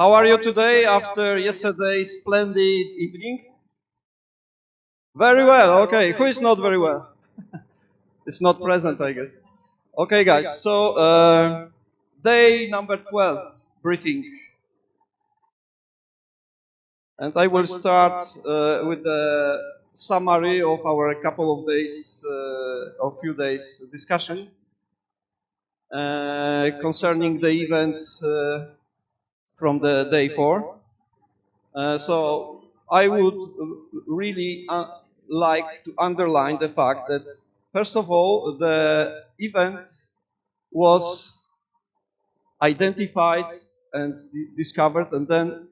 How are you today after yesterday's splendid evening? Very well, okay. Who is not very well? It's not present, I guess. Okay, guys, so day number 12, briefing. And I will start with the summary of our couple of days, or few days discussion concerning the events from the day 4. So I would really like to underline the fact that, first of all, the event was identified and discovered, and then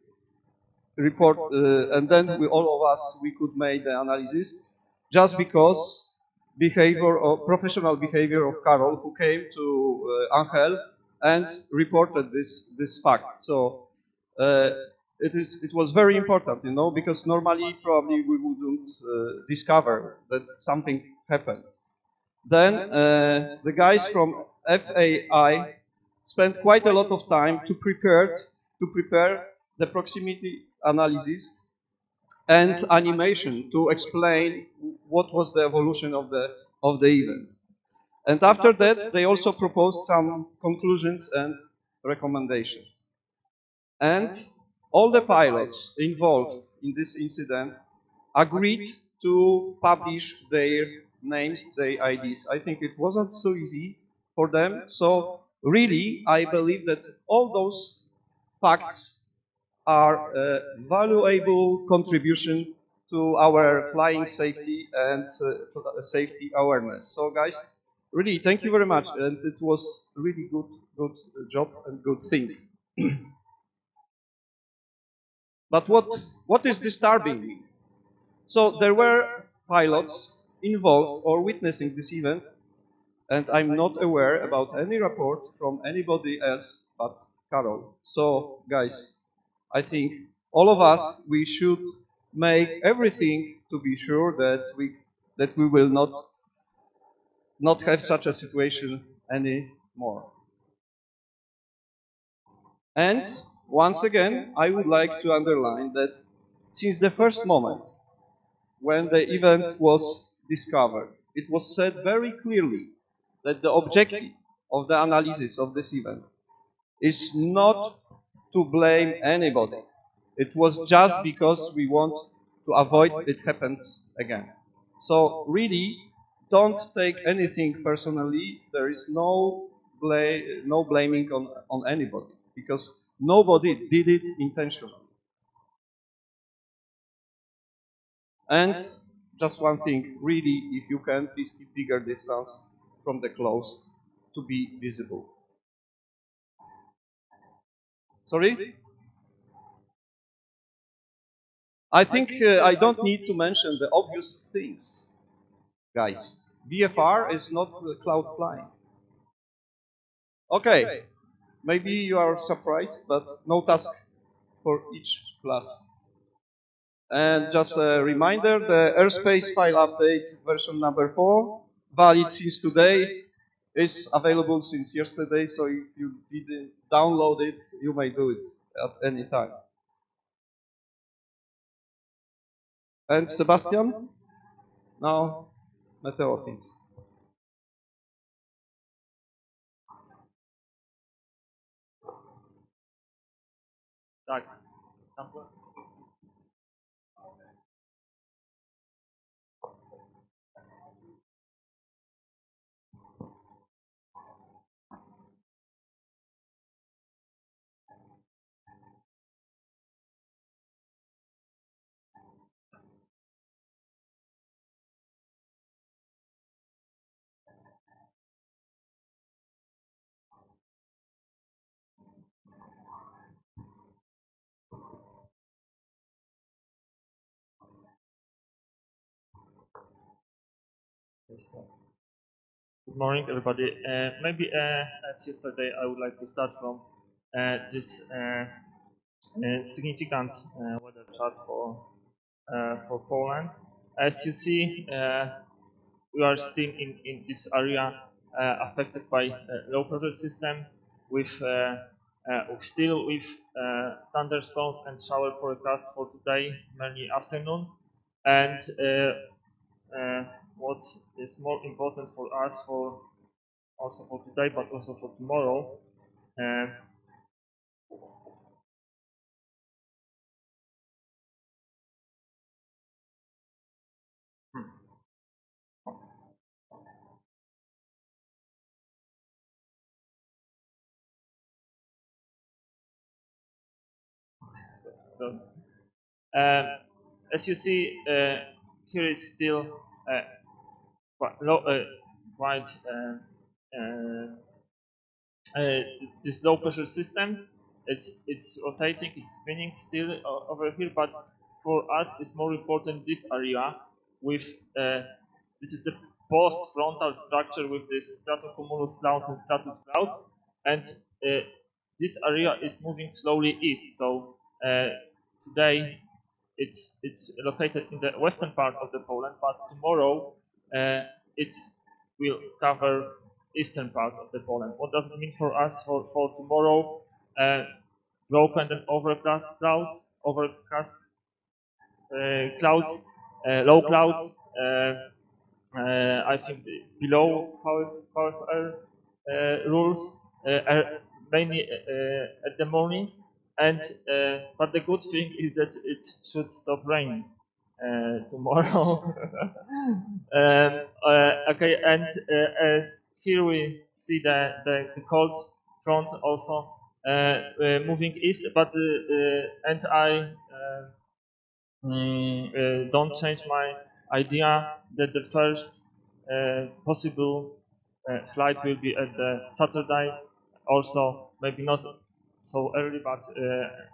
and then all of us, we could make the analysis, just because professional behavior of Karol, who came to Angel and reported this fact. So it was very important, because normally probably we wouldn't discover that something happened. Then the guys from FAI spent quite a lot of time to prepare the proximity analysis and animation to explain what was the evolution of the event. And after that, they also proposed some conclusions and recommendations. And all the pilots involved in this incident agreed to publish their names, their IDs. I think it wasn't so easy for them. So really, I believe that all those facts are a valuable contribution to our flying safety and safety awareness. So guys, really, thank you very much. And it was really good job and good thing. But what is disturbing me? So there were pilots involved or witnessing this event, and I'm not aware about any report from anybody else but Karol. So guys, I think all of us, we should make everything to be sure that we will not have such a situation anymore. And once again, I would like to underline that since the first moment when the event was discovered, it was said very clearly that the objective of the analysis of this event is not to blame anybody. It was just because we want to avoid it happens again. So really, don't take anything personally. There is no blaming on anybody, because nobody did it intentionally. And just one thing, really, if you can, please keep bigger distance from the close to be visible. Sorry? I think I don't need to mention the obvious things, guys. VFR is not cloud flying. Okay, maybe you are surprised, but no task for each class. And just a reminder, the airspace file update version number 4, valid since today, is available since yesterday, so if you didn't download it, you may do it at any time. And Sebastian, now Meteo things. Tak. Good morning, everybody. Maybe as yesterday, I would like to start from this significant weather chart for Poland. As you see, we are still in this area affected by low pressure system with still with thunderstorms and shower forecast for today, mainly afternoon. And what is more important for us, also for today, but also for tomorrow, so as you see, here is still quite this low pressure system. It's rotating, it's spinning still over here, but for us it's more important this area with this is the post-frontal structure with this stratocumulus clouds and stratus clouds, and this area is moving slowly east. So today it's located in the western part of the Poland, but tomorrow it will cover eastern part of the Poland. What does it mean for us for tomorrow? Broken and overcast clouds, low clouds. I think below power rules are mainly at the morning. And but the good thing is that it should stop raining tomorrow. Okay, and here we see the cold front also moving east, but and I don't change my idea that the first possible flight will be at the Saturday, also maybe not so early, but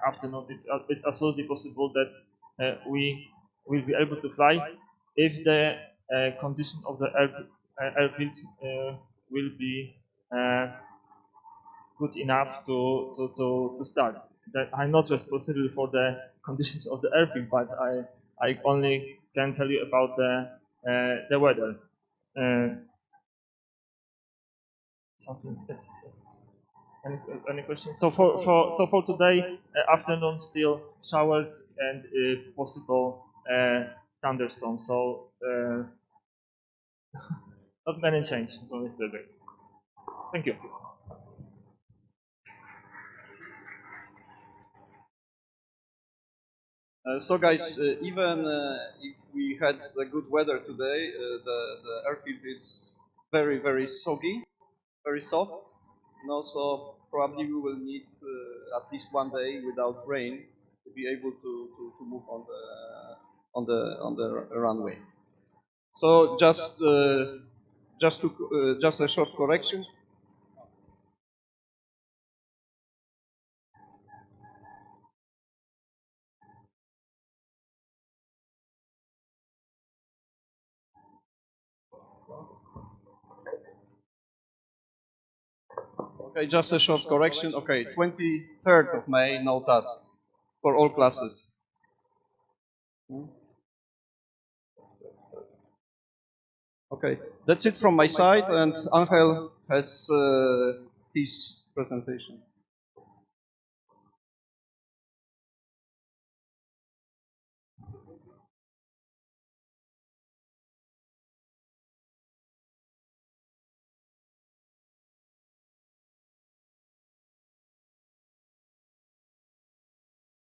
afternoon. It's absolutely possible that we will be able to fly if the condition of the airfield will be good enough to start. That I'm not responsible for the conditions of the airfield, but I only can tell you about the weather. Something else. Any questions? So for today afternoon, still showers and possible thunderstorms. So not many change from yesterday. Thank you. So guys, even if we had the good weather today, the airfield is very soggy, very soft, and also probably we will need at least one day without rain to be able to move on the runway. So just a short correction. Okay, just a short correction. Okay, 23rd of May, no task for all classes. Okay, that's it from my side, and Angel has his presentation.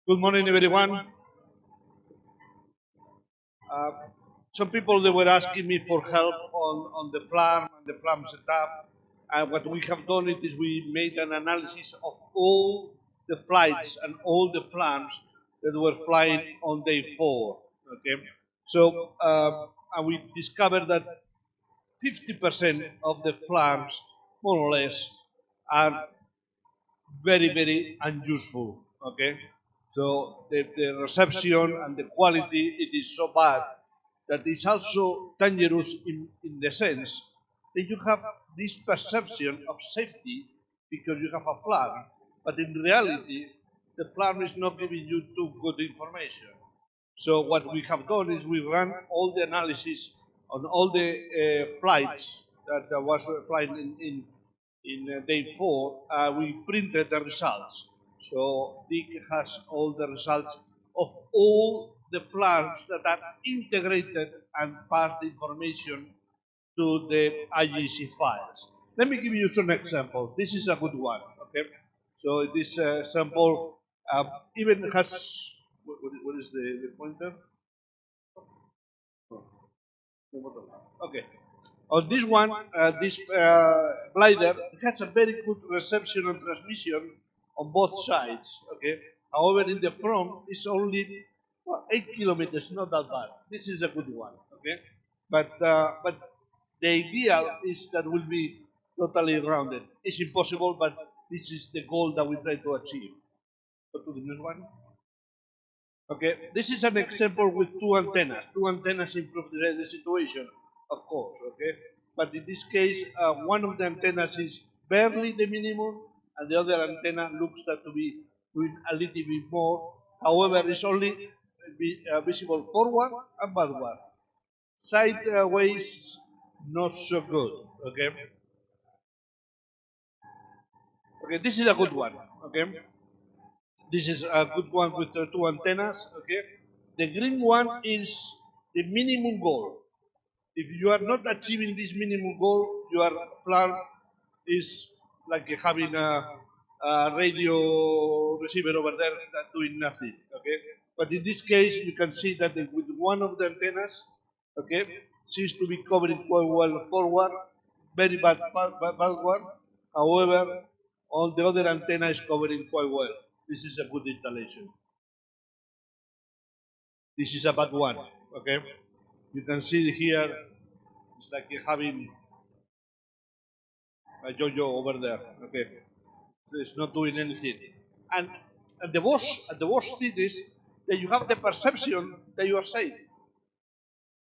Good morning, everyone. Some people they were asking me for help on the FLARM and the FLARM setup. And what we have done is we made an analysis of all the flights and all the FLARMs that were flying on day 4. Okay, so and we discovered that 50% of the FLARMs, more or less, are very unuseful. Okay, so the reception and the quality it is so bad that it's also dangerous in the sense that you have this perception of safety because you have a FLARM, but in reality the FLARM is not giving you too good information. So what we have done is we ran all the analysis on all the flights that was flying in day 4, we printed the results. So Dick has all the results of all the flags that are integrated and pass the information to the IGC files. Let me give you some example. This is a good one. Okay, so this sample even has what is the pointer? Okay. On this one, this glider has a very good reception and transmission on both sides. Okay. However, in the front, it's only 8 kilometers, not that bad. This is a good one. Okay. But the ideal is that will be totally rounded. It's impossible, but this is the goal that we try to achieve. Go to the next one. Okay, this is an example with two antennas. Two antennas improve the situation, of course, okay? But in this case, one of the antennas is barely the minimum, and the other antenna looks that to be doing a little bit more. However, it's only visible forward and backward. Sideways, not so good, okay? Okay, this is a good one, okay? This is a good one with two antennas, okay? The green one is the minimum goal. If you are not achieving this minimum goal, your flag is like having a radio receiver over there that doing nothing, okay? But in this case, you can see that with one of the antennas, okay, seems to be covering quite well forward, very bad backward. However, all the other antenna is covering quite well. This is a good installation. This is a bad one, okay? You can see here, it's like you're having a yo-yo over there, okay? So it's not doing anything. And, the worst thing is that you have the perception that you are safe.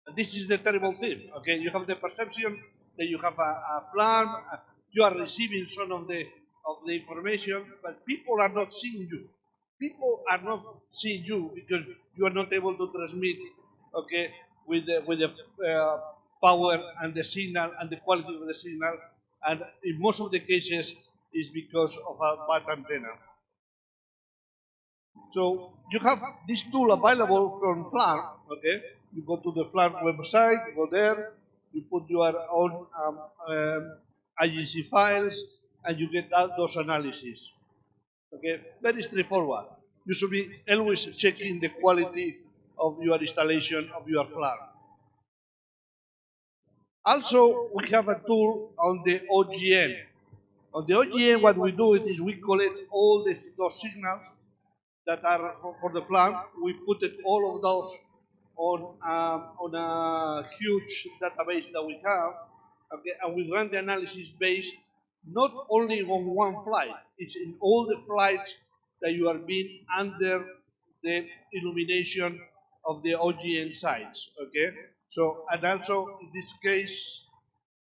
And this is the terrible thing, okay? You have the perception that you have a plan, you are receiving some of the information, but people are not seeing you. People are not seeing you because you are not able to transmit, okay, with the power and the signal and the quality of the signal, and in most of the cases is because of a bad antenna. So you have this tool available from FLAR, okay? You go to the FLAR website, you go there, you put your own IGC files, and you get all those analyses. Okay, very straightforward. You should be always checking the quality of your installation of your FLAR. Also, we have a tool on the OGN. On the OGN, what we do is we collect all those signals that are for the FLAR. We put it all of those on a huge database that we have, okay, and we run the analysis based not only on one flight, it's in all the flights that you are being under the illumination of the OGN sites, okay? So, and also in this case,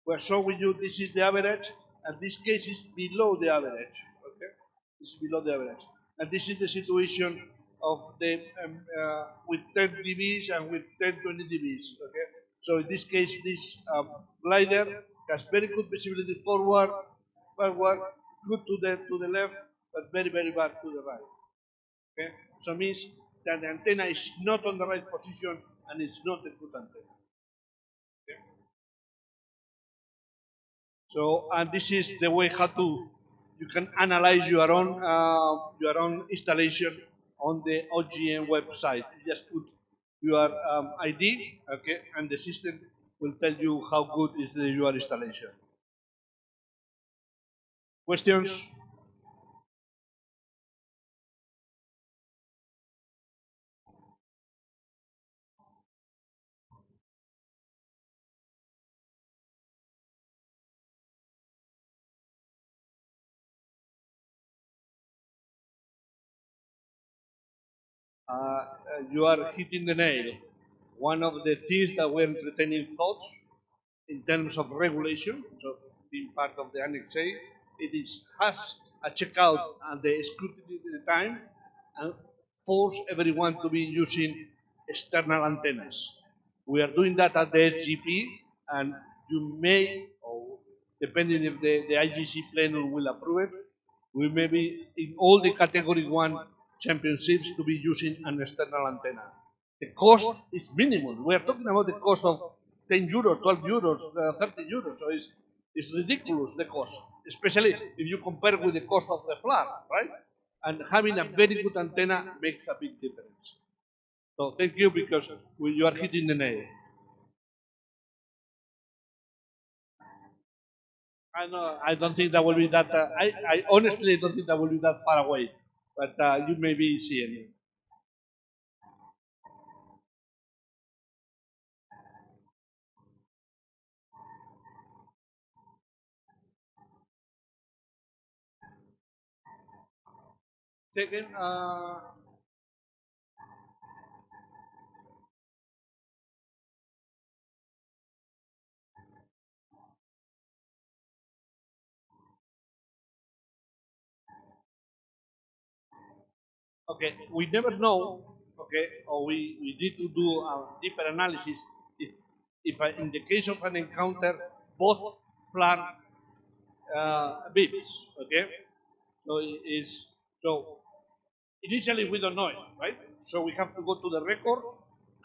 we're showing you this is the average, and this case is below the average, okay? It's below the average. And this is the situation of the with 10 dBs and with 10, 20 dBs, okay? So in this case, this glider has very good visibility forward, backward, good to the left, but very, very bad to the right. Okay? So it means that the antenna is not on the right position and it's not a good antenna. Okay? So, and this is the way how to you can analyze your own installation on the OGN website. You just put your ID, okay, and the system will tell you how good is your installation. Questions? You are hitting the nail. One of the things that we're entertaining thoughts in terms of regulation, so being part of the Annex A, it is has a checkout and the scrutiny at the time and force everyone to be using external antennas. We are doing that at the SGP, and you may, or depending if the IGC plenum will approve it, we may be in all the category 1 championships to be using an external antenna. The cost is minimum. We are talking about the cost of 10 euros, 12 euros, 30 euros. So it's ridiculous, the cost, especially if you compare with the cost of the FLAR, right? And having a very good antenna makes a big difference. So thank you, because you are hitting the nail. I don't think that will be that. I honestly don't think that will be that far away, but you may be seeing it. Second, okay, we never know, okay, or we need to do a deeper analysis if in the case of an encounter, both FLAR beeps, okay? So initially we don't know it, right? So we have to go to the records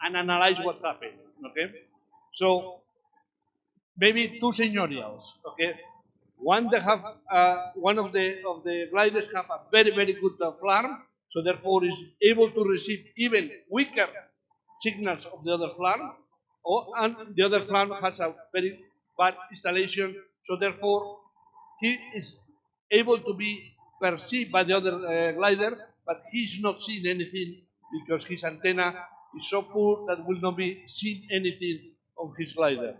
and analyze what happened, okay? So maybe two scenarios, okay? One they have one of the gliders have a very good FLAR, so therefore is able to receive even weaker signals of the other FLAR, and the other FLAR has a very bad installation, so therefore he is able to be perceived by the other glider, but he's not seeing anything because his antenna is so poor that will not be seeing anything on his glider.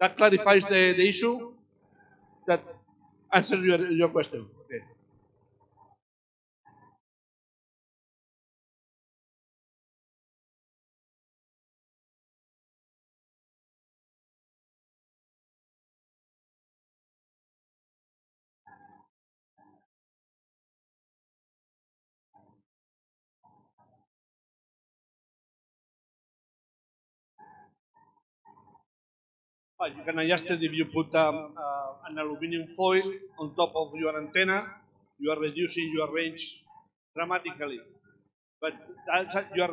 That clarifies the issue. That answers your question. Okay. You can adjust it if you put an aluminum foil on top of your antenna. You are reducing your range dramatically, but you are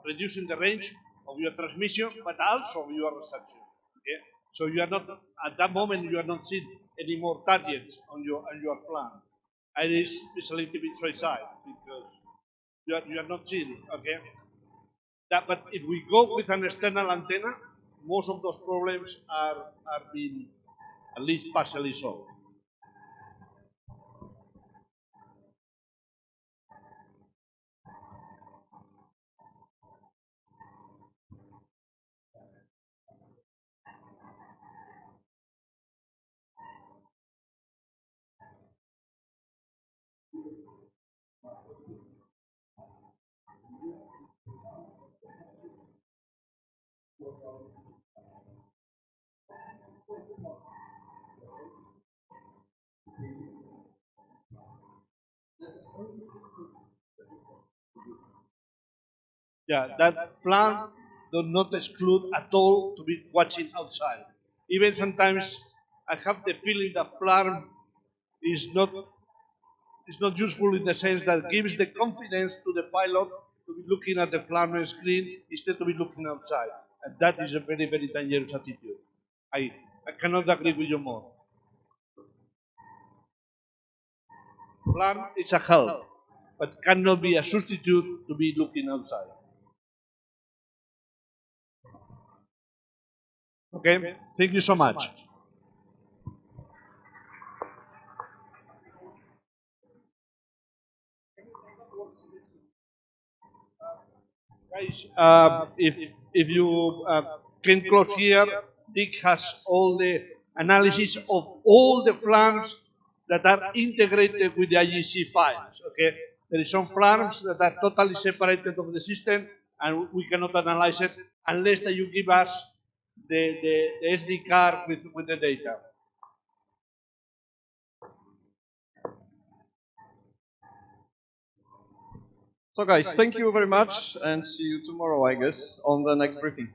reducing the range of your transmission, but also your reception. Okay, so you are not at that moment you are not seeing any more targets on your plan. And it's a little bit straight side because you are not seeing it. Okay, but if we go with an external antenna, most of those problems are being at least partially solved. Yeah, that FLAR does not exclude at all to be watching outside. Even sometimes I have the feeling that FLAR is not useful in the sense that gives the confidence to the pilot to be looking at the FLAR screen instead of be looking outside. And that is a very dangerous attitude. I cannot agree with you more. FLAR is a help, but cannot be a substitute to be looking outside. Okay, thank you so much. Guys, if you can close here, Dick has all the analysis of all the FLARs that are integrated with the IEC files. Okay, there is some FLARs that are totally separated of the system, and we cannot analyze it unless that you give us the SD card with the data. So guys, thank you very much and see you tomorrow, I guess, on the next briefing.